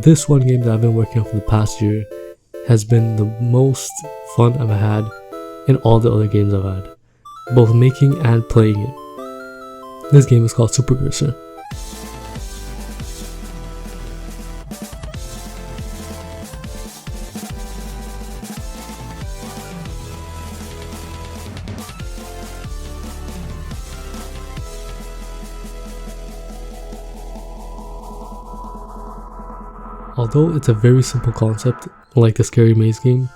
this one game that I've been working on for the past year has been the most fun I've had in all the other games I've had, both making and playing it. This game is called Super Cursor. Although it's a very simple concept, like the Scary Maze game,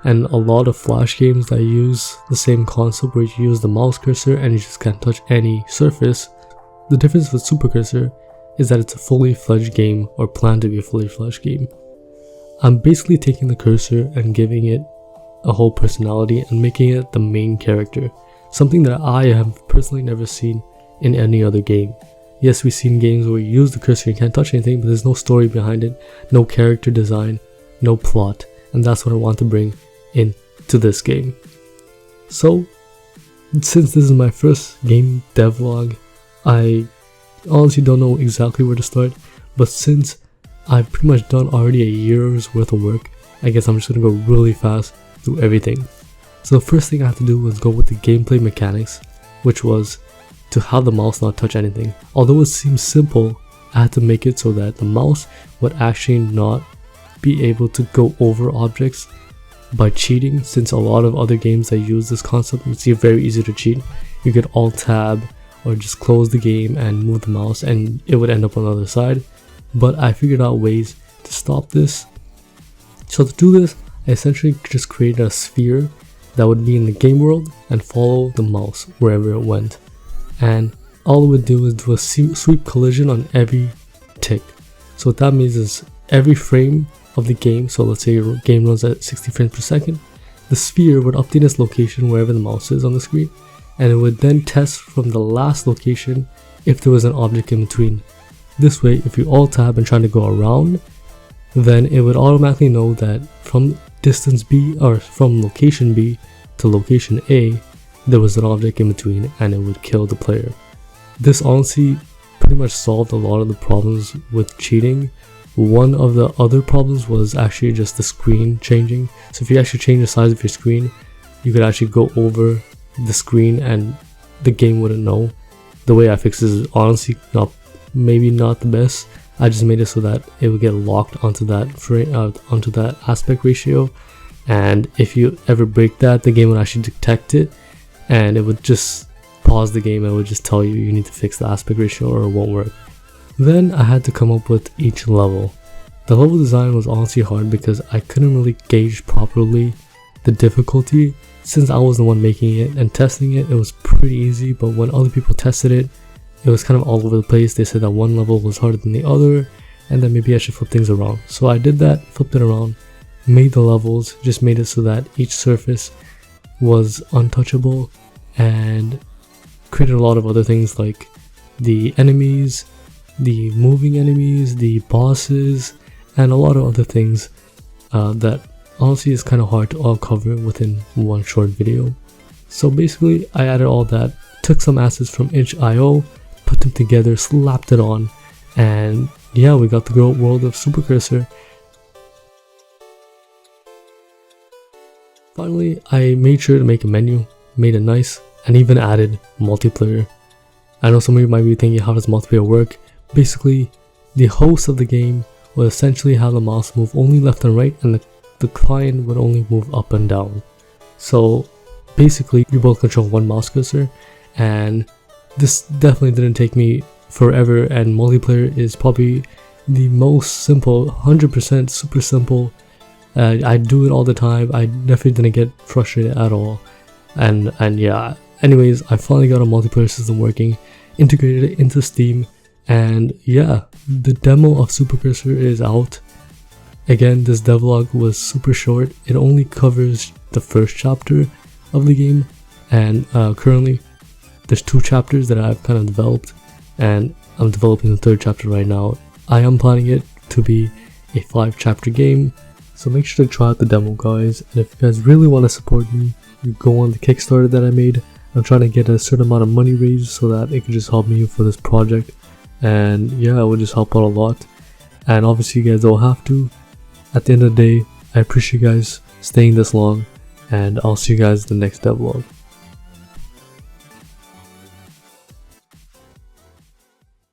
and a lot of Flash games that use the same concept where you use the mouse cursor and you just can't touch any surface, the difference with Super Cursor is that it's a fully fledged game, or planned to be a fully fledged game. I'm basically taking the cursor and giving it a whole personality and making it the main character, something that I have personally never seen in any other game. Yes, we've seen games where you use the cursor and you can't touch anything, but there's no story behind it, no character design, no plot, and that's what I want to bring into this game. So, since this is my first game devlog, I honestly don't know exactly where to start, but since I've pretty much done already a year's worth of work, I guess I'm just gonna go really fast through everything. So the first thing I had to do was go with the gameplay mechanics, which was to have the mouse not touch anything. Although it seems simple, I had to make it so that the mouse would actually not be able to go over objects by cheating, since a lot of other games that use this concept, it's very easy to cheat. You could alt tab or just close the game and move the mouse and it would end up on the other side. But I figured out ways to stop this. So to do this, I essentially just created a sphere that would be in the game world and follow the mouse wherever it went. And all it would do is do a sweep collision on every tick. So what that means is every frame of the game, so let's say your game runs at 60 frames per second, the sphere would update its location wherever the mouse is on the screen, and it would then test from the last location if there was an object in between. This way, if you alt tab and try to go around, then it would automatically know that from distance B, or from location B to location A, there was an object in between and it would kill the player. This honestly pretty much solved a lot of the problems with cheating. One of the other problems was actually just the screen changing. So if you actually change the size of your screen, you could actually go over the screen and the game wouldn't know. The way I fixed this is honestly maybe not the best. I just made it so that it would get locked onto that onto that aspect ratio, and if you ever break that, the game would actually detect it and it would just pause the game and it would just tell you you need to fix the aspect ratio or it won't work. Then I had to come up with each level. The level design was honestly hard because I couldn't really gauge properly the difficulty. Since I was the one making it and testing it, it was pretty easy, but when other people tested it, it was kind of all over the place. They said that one level was harder than the other and that maybe I should flip things around. So I did that, flipped it around, made the levels, just made it so that each surface was untouchable, and created a lot of other things like the enemies, the moving enemies, the bosses, and a lot of other things that honestly is kind of hard to all cover within one short video. So basically I added all that, took some assets from itch.io, put them together, slapped it on, and yeah, we got the great world of Super Cursor. Finally, I made sure to make a menu, made it nice, and even added multiplayer. I know some of you might be thinking, how does multiplayer work? Basically, the host of the game will essentially have the mouse move only left and right, and the client would only move up and down. So basically, you both control one mouse cursor, and this definitely didn't take me forever, and multiplayer is probably the most simple, 100% super simple. I do it all the time. I definitely didn't get frustrated at all, and yeah. Anyways, I finally got a multiplayer system working, integrated it into Steam, and yeah, the demo of Super Cursor is out. Again, this devlog was super short. It only covers the first chapter of the game, and currently there's 2 chapters that I've kind of developed, and I'm developing the 3rd chapter right now. I am planning it to be a 5-chapter game, so make sure to try out the demo, guys. And if you guys really want to support me, you go on the Kickstarter that I made. I'm trying to get a certain amount of money raised so that it can just help me for this project, and yeah, it would just help out a lot. and obviously you guys don't have to. At the end of the day, I appreciate you guys staying this long, and I'll see you guys in the next devlog.